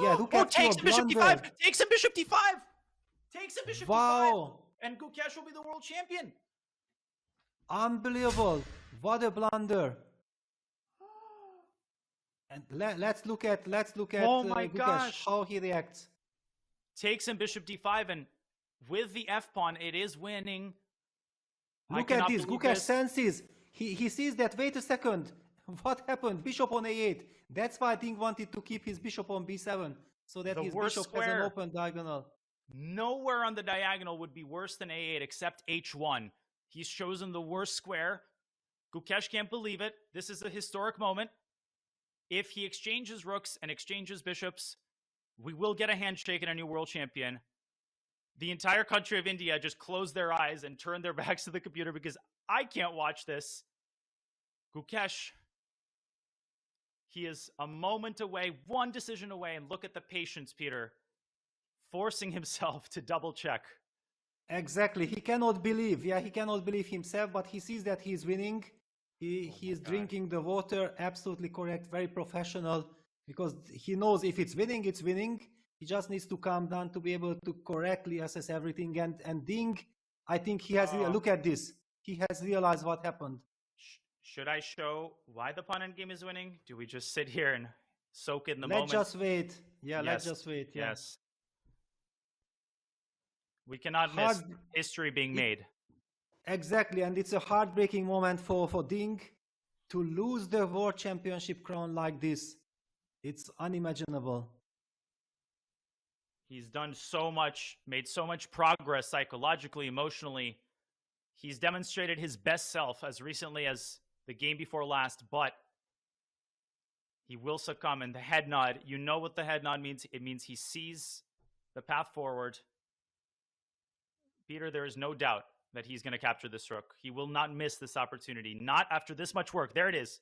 Yeah, rook f2 takes a him bishop blunder. d5. Takes him bishop d5. Takes him bishop d5. Wow, And Gukesh will be the world champion. unbelievable! What a blunder! And let's look at Oh my Gukesh, gosh. how he reacts. Takes him bishop d5, and with the f pawn, it is winning. I Look at cannot this. believe Gukesh this. senses. He sees that. Wait a second. What happened? Bishop on a8. That's why Ding wanted to keep his bishop on b7 so that The his worst bishop has square. an open diagonal. Nowhere on the diagonal would be worse than a8 except h1. He's chosen the worst square. Gukesh can't believe it. This is a historic moment. If he exchanges rooks and exchanges bishops, we will get a handshake and a new world champion. The entire country of India just closed their eyes and turned their backs to the computer because I can't watch this. Gukesh, he is a moment away, one decision away, and look at the patience, Peter, forcing himself to double check. Exactly. He cannot believe. Yeah, he cannot believe himself, but he sees that he's winning. He is drinking the water. Absolutely correct. Very professional, because he knows if it's winning, it's winning. He just needs to calm down to be able to correctly assess everything. And Ding, I think he has. Look at this. He has realized what happened. Should I show why the pawn endgame is winning? Do we just sit here and soak in the Let's moment? just wait. Yeah, Yes. let's just wait. Yeah. Yes. We cannot miss history being made. Exactly, and it's a heartbreaking moment for Ding to lose the World Championship crown like this. It's unimaginable. He's done so much, made so much progress psychologically, emotionally. He's demonstrated his best self as recently as the game before last, but he will succumb. And the head nod, you know what the head nod means. It means he sees the path forward. Peter, there is no doubt that he's going to capture this rook. He will not miss this opportunity. Not after this much work. There it is.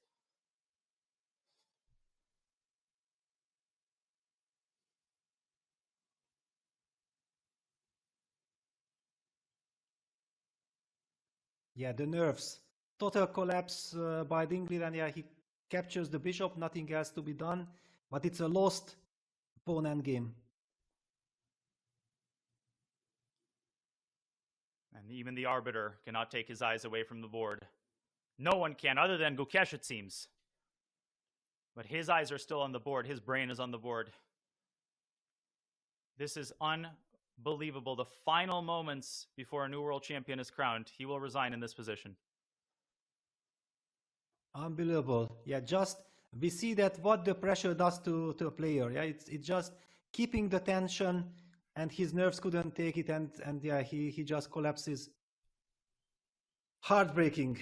Yeah, the nerves. Total collapse by Dingley, and yeah, he captures the bishop, nothing else to be done, but it's a lost pawn endgame. And even the arbiter cannot take his eyes away from the board. No one can, other than Gukesh, it seems. But his eyes are still on the board. His brain is on the board. This is unbelievable. The final moments before a new world champion is crowned, he will resign in this position. Unbelievable. Yeah, just we see that what the pressure does to a player. Yeah, it's just keeping the tension, and his nerves couldn't take it, and yeah, he just collapses. Heartbreaking.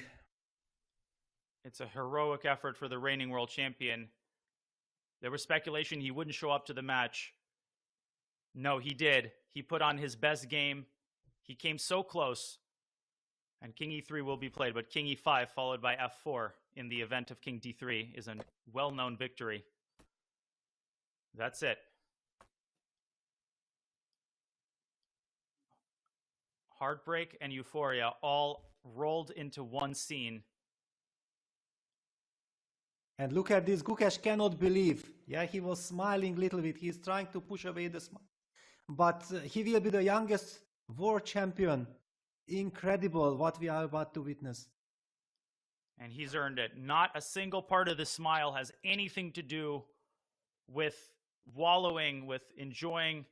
It's a heroic effort for the reigning world champion. There was speculation he wouldn't show up to the match. No, he did. He put on his best game. He came so close. And King e3 will be played, but King e5 followed by f4 in the event of King d3 is a well-known victory. That's it. Heartbreak and euphoria all rolled into one scene. And look at this, Gukesh cannot believe. Yeah, he was smiling a little bit. He's trying to push away the smile. But he will be the youngest world champion. Incredible what we are about to witness. And he's earned it. Not a single part of the smile has anything to do with wallowing, with enjoying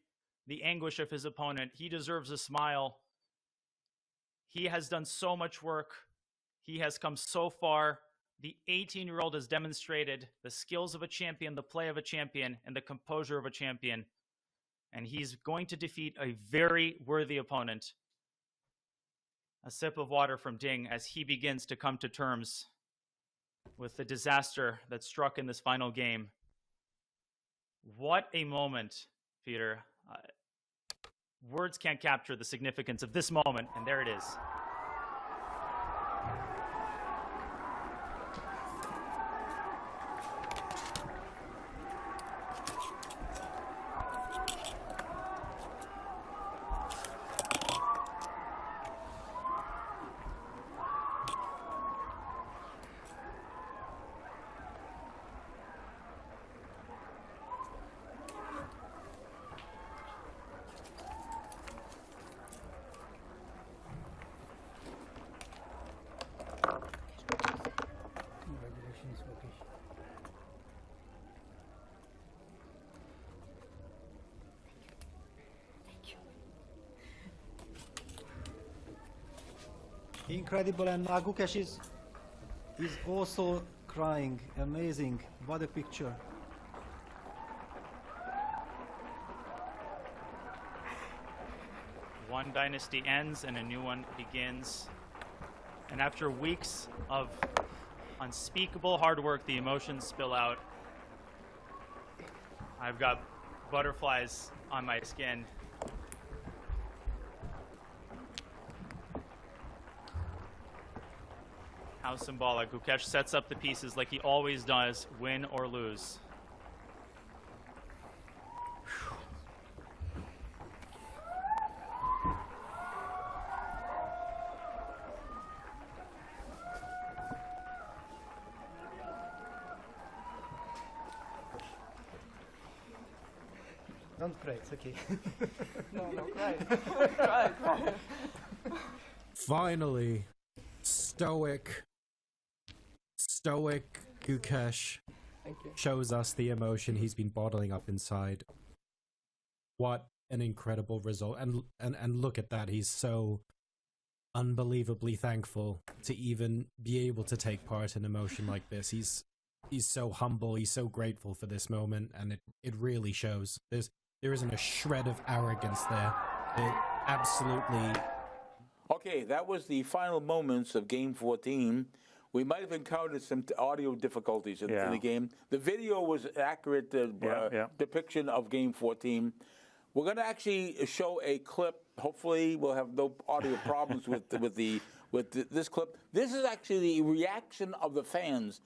the anguish of his opponent. He deserves a smile. He has done so much work. He has come so far. The 18-year-old has demonstrated the skills of a champion, the play of a champion, and the composure of a champion. And he's going to defeat a very worthy opponent. A sip of water from Ding as he begins to come to terms with the disaster that struck in this final game. What a moment Peter. Words can't capture the significance of this moment, and there it is. Congratulations, Gukesh. Incredible, and Gukesh is also crying. Amazing. What a picture. One dynasty ends and a new one begins. And after weeks of unspeakable hard work, the emotions spill out. I've got butterflies on my skin. How symbolic. Gukesh sets up the pieces like he always does, win or lose. Don't cry, it's okay. No, cry. Cry. Finally, stoic Gukesh Thank you. shows us the emotion he's been bottling up inside. What an incredible result. And look at that, he's so unbelievably thankful to even be able to take part in emotion like this. He's so humble, he's so grateful for this moment, and it really shows. There isn't a shred of arrogance there. It absolutely... Okay, that was the final moments of Game 14. We might have encountered some audio difficulties in the game. The video was an accurate depiction of Game 14. We're going to actually show a clip. Hopefully, we'll have no audio problems with this clip. This is actually the reaction of the fans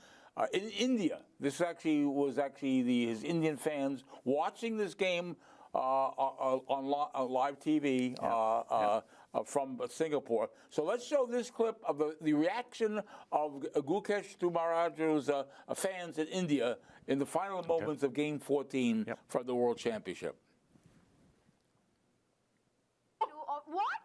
in India. This was actually his Indian fans watching this game on live TV from Singapore. So let's show this clip of the reaction of Gukesh Dommaraju's fans in India in the final moments of Game 14 for the World Championship. What?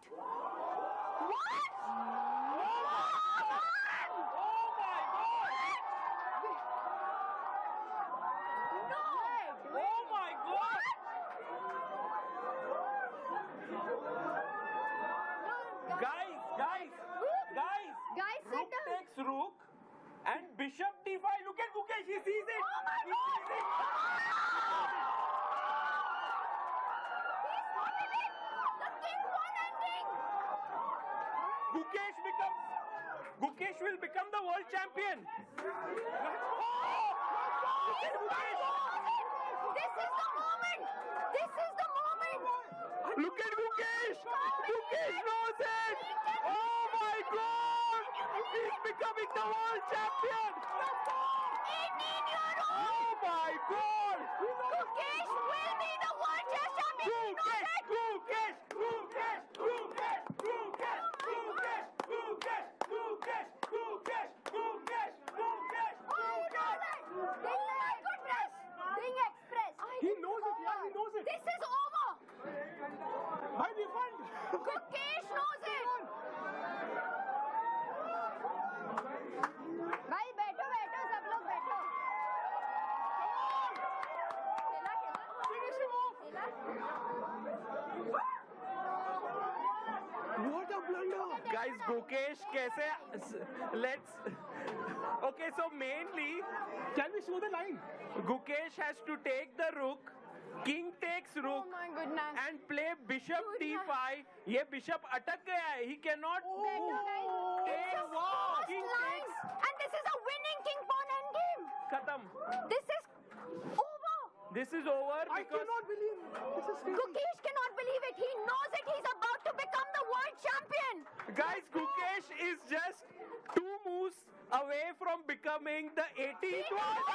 Guys, sit down. Takes rook and bishop d5. Look at Gukesh, he sees it. Oh my God! He spotted it. The king won ending. Gukesh will become the world champion. This is the moment. This is the moment. Look at Gukesh. Gukesh knows it. Oh my God. He's becoming the world champion. 18 years old. Oh my God. Gukesh will be the world chess champion. He knows it, yeah, he knows it. This is over. Bhai, we won. Gukesh knows it. भाई बैठो बैठो सब लोग बैठो What a blunder. Guys, Gukesh कैसे? Let's... Okay, so mainly... Can we show the line? Gukesh has to take the rook. King takes rook. Oh my goodness. And play bishop d5. ये bishop अटक गया है. He cannot... It's wow, first king line. takes. And this is a winning king pawn endgame. खत्म. This is over. This is over. I cannot believe this is crazy. Gukesh cannot believe it. He knows it. He's about to become the world champion. Guys, Gukesh is just 2 moves away from becoming the 18th world.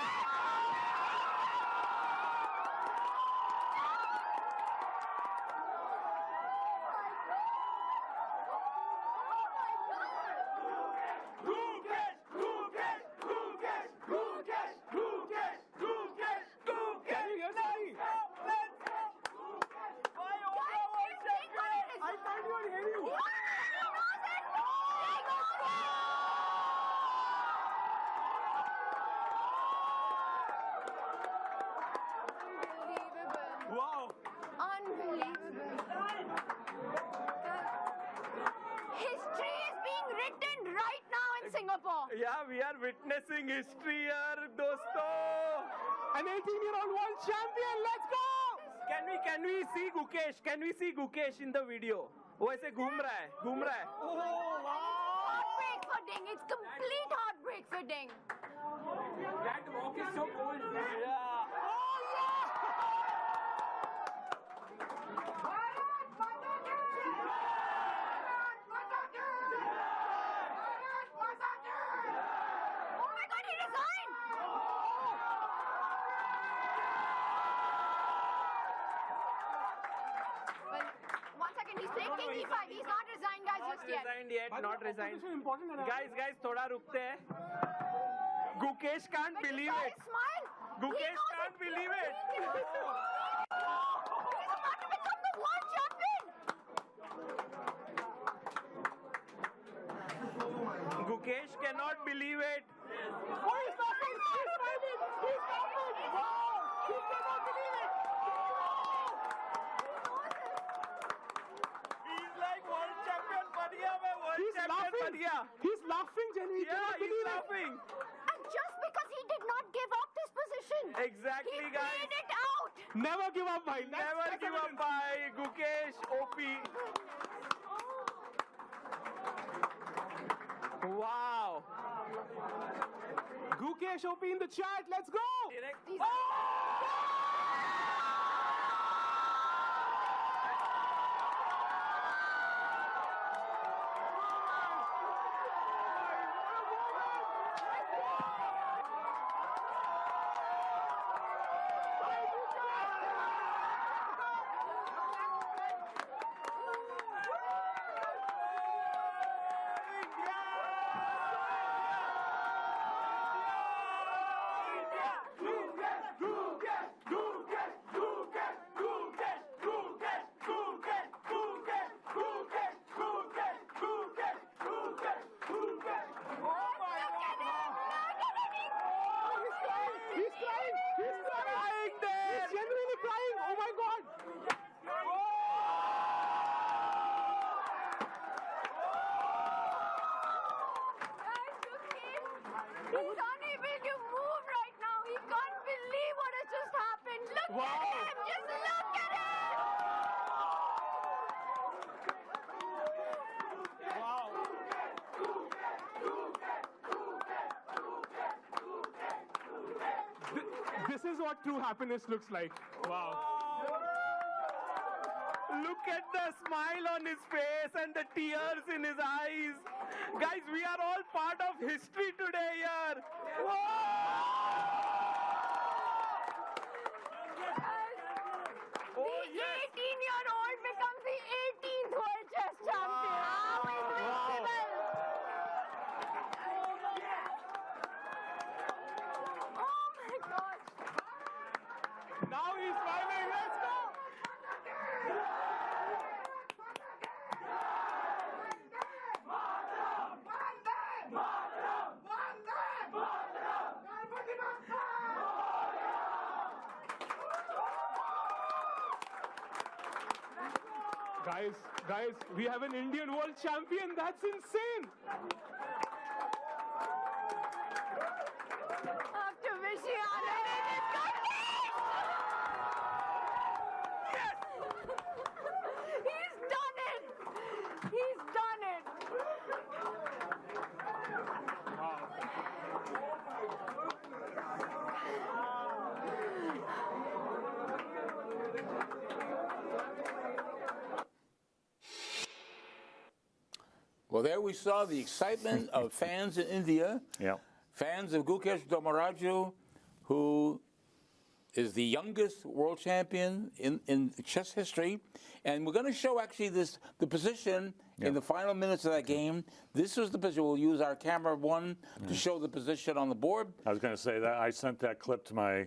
Wow. Unbelievable. History is being written right now in Singapore. Yeah, we are witnessing history here, dosto. An 18-year-old world champion. Let's go. Can we see Gukesh? Can we see Gukesh in the video? वो ऐसे घूम रहा है. Heartbreak footing. It's complete heartbreak footing. That walk is so cold. Yeah. Oh my God, he resigned. Well, 1 second, he's playing King E5. He's not resigned, guys, Not just yet. resigned yet. Not resigned. This is important. Guys, थोड़ा रुकते हैं. Gukesh can't But you believe saw it. his smile. Gukesh can't believe it. He's about to become the world champion. Gukesh cannot believe it. Oh, he's laughing. He's smiling. He's laughing. Wow. He cannot believe it. He's like world champion बन गया मैं world He's champion बन laughing. गया. He's laughing, Jenny. He Yeah, cannot he's believe it. laughing. And just because he did not give up this position. Exactly, He guys. played it out. Never give up, bhai. Never give up by Gukesh OP. Wow. Gukesh OP in the chat. Let's go. He's crying. He's crying there. He's genuinely crying. Oh my God. He's unable to move right now. He can't believe what has just happened. Look Wow. at him. Just look at him. This is what true happiness looks like. Wow. Look at the smile on his face and the tears in his eyes. Guys, we are all part of history today here. The 18-year-old becomes the 18th world chess champion. How invincible. Oh my gosh. Now he's smiling. Let's go. Guys, we have an Indian world champion. That's insane. After Vishyana, it is Gukesh! Yes! He's done it! He's done it! Well, there we saw the excitement of fans in India, fans of Gukesh Dommaraju, who is the youngest world champion in chess history. And we're going to show actually the position in the final minutes of that game. This was the position. We'll use our camera one to show the position on the board. I was going to say that I sent that clip to my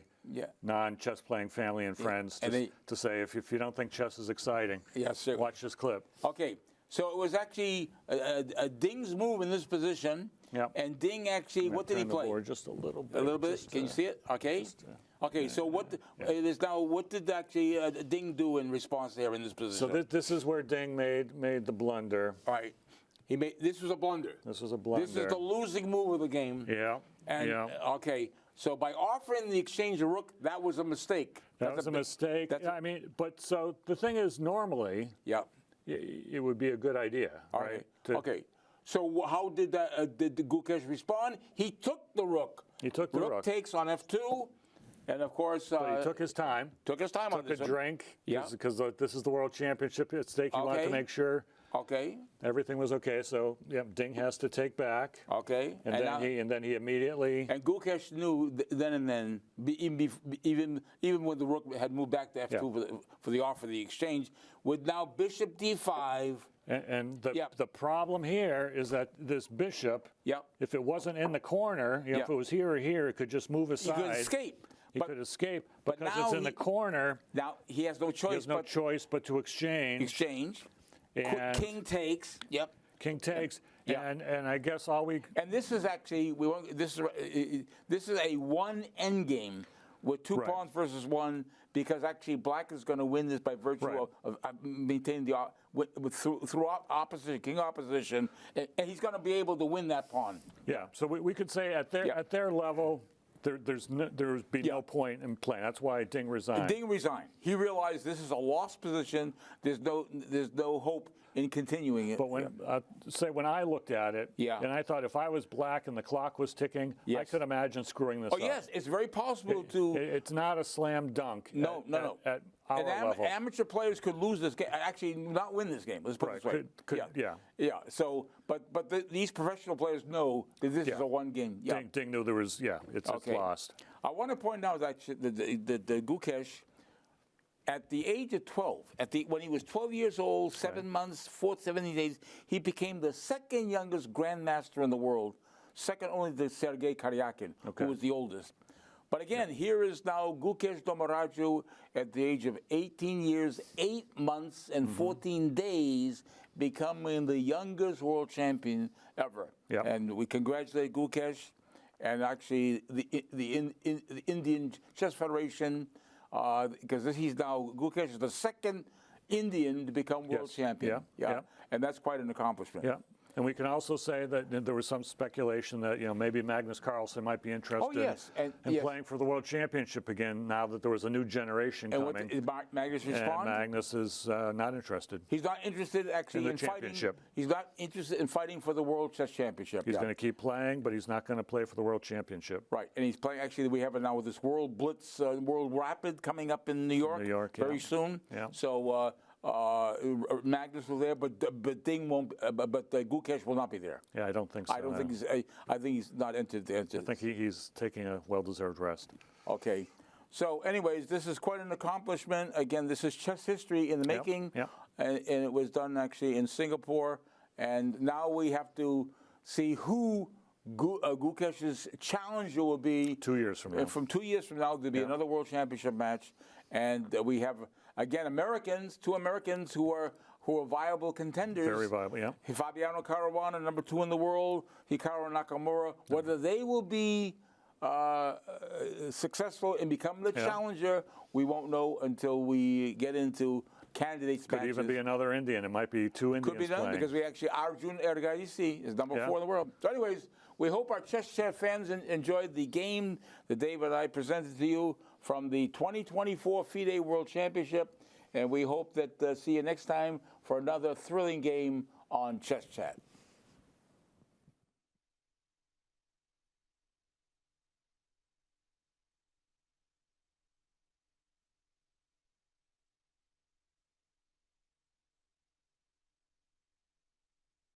non-chess playing family and friends to say, if you don't think chess is exciting, watch this clip. Okay, so it was actually a Ding's move in this position. And Ding actually, what did he play? Just a little bit. A little bit. Can you see it? Okay. Okay. So what it is now? What did actually Ding do in response there in this position? So this is where Ding made the blunder. All right. He made this was a blunder. This was a blunder. This is the losing move of the game. And okay. So by offering the exchange of rook, that was a mistake. That was a mistake. I mean, but so the thing is, normally, it would be a good idea, right? Okay. So how did did Gukesh respond? He took the rook. He took the rook. Rook takes on f2, and of course he took his time. Took his time on this. Took a drink. Because this is the World Championship at stake. He wanted to make sure. Everything was okay. So Ding has to take back. And then he immediately. And Gukesh knew then and then, even when the rook had moved back to f2 for the offer, the exchange, with now bishop d5. And the problem here is that this bishop, if it wasn't in the corner, if it was here or here, it could just move aside. He could escape. He could escape because it's in the corner. Now he has no choice. He has no choice but to exchange. And King takes. King takes. And I guess all we. And this is actually this is a one end game with two pawns versus one, because actually black is going to win this by virtue of maintaining the through opposition, king opposition, and he's going to be able to win that pawn. So we could say at their level, there's be no point in playing. That's why Ding resigned. Ding resigned. He realized this is a lost position. There's no hope in continuing it. But when I looked at it, and I thought if I was black and the clock was ticking, I could imagine screwing this up. Yes, it's very possible to. It's not a slam dunk. No. At our level. Amateur players could lose this game, actually not win this game. Let's put it this way. So, but these professional players know that this is a one game. Ding knew there was. It's lost. I want to point out that the Gukesh, at the age of 12, when he was 12 years old, 7 months, 17 days, he became the second youngest grandmaster in the world, second only to Sergei Karyakin, who was the oldest. But again, here is now Gukesh Dommaraju at the age of 18 years, 8 months, and 14 days, becoming the youngest world champion ever. And we congratulate Gukesh and actually the Indian Chess Federation, because he's now, Gukesh is the second Indian to become world champion. And that's quite an accomplishment. And we can also say that there was some speculation that maybe Magnus Carlsen might be interested in playing for the World Championship again now that there was a new generation coming. And did Magnus respond? And Magnus is not interested. He's not interested actually in fighting. He's not interested in fighting for the World Chess Championship. He's going to keep playing, but he's not going to play for the World Championship. Right, and he's playing. Actually, we have it now with this World Blitz, World Rapid coming up in New York. Very soon. So. Magnus was there, but Ding won't. But Gukesh will not be there. I don't think so. I don't think he's. I think he's not entered. I think he's taking a well-deserved rest. Okay. So, anyways, this is quite an accomplishment. Again, this is chess history in the making, and it was done actually in Singapore. And now we have to see who Gukesh's challenger will be 2 years from now. From 2 years from now, there'll be another World Championship match, and we have. Again, two Americans who are viable contenders. Very viable, Fabiano Caruana, number 2 in the world, Hikaru Nakamura. Whether they will be successful and become the challenger, we won't know until we get into candidates matches. Could even be another Indian. It might be 2 Indians. Could be done because we actually Arjun Ergaisi is number 4 in the world. So, anyways, we hope our Chess Chat fans enjoyed the game that David and I presented to you from the 2024 FIDE World Championship, and we hope that see you next time for another thrilling game on Chess Chat.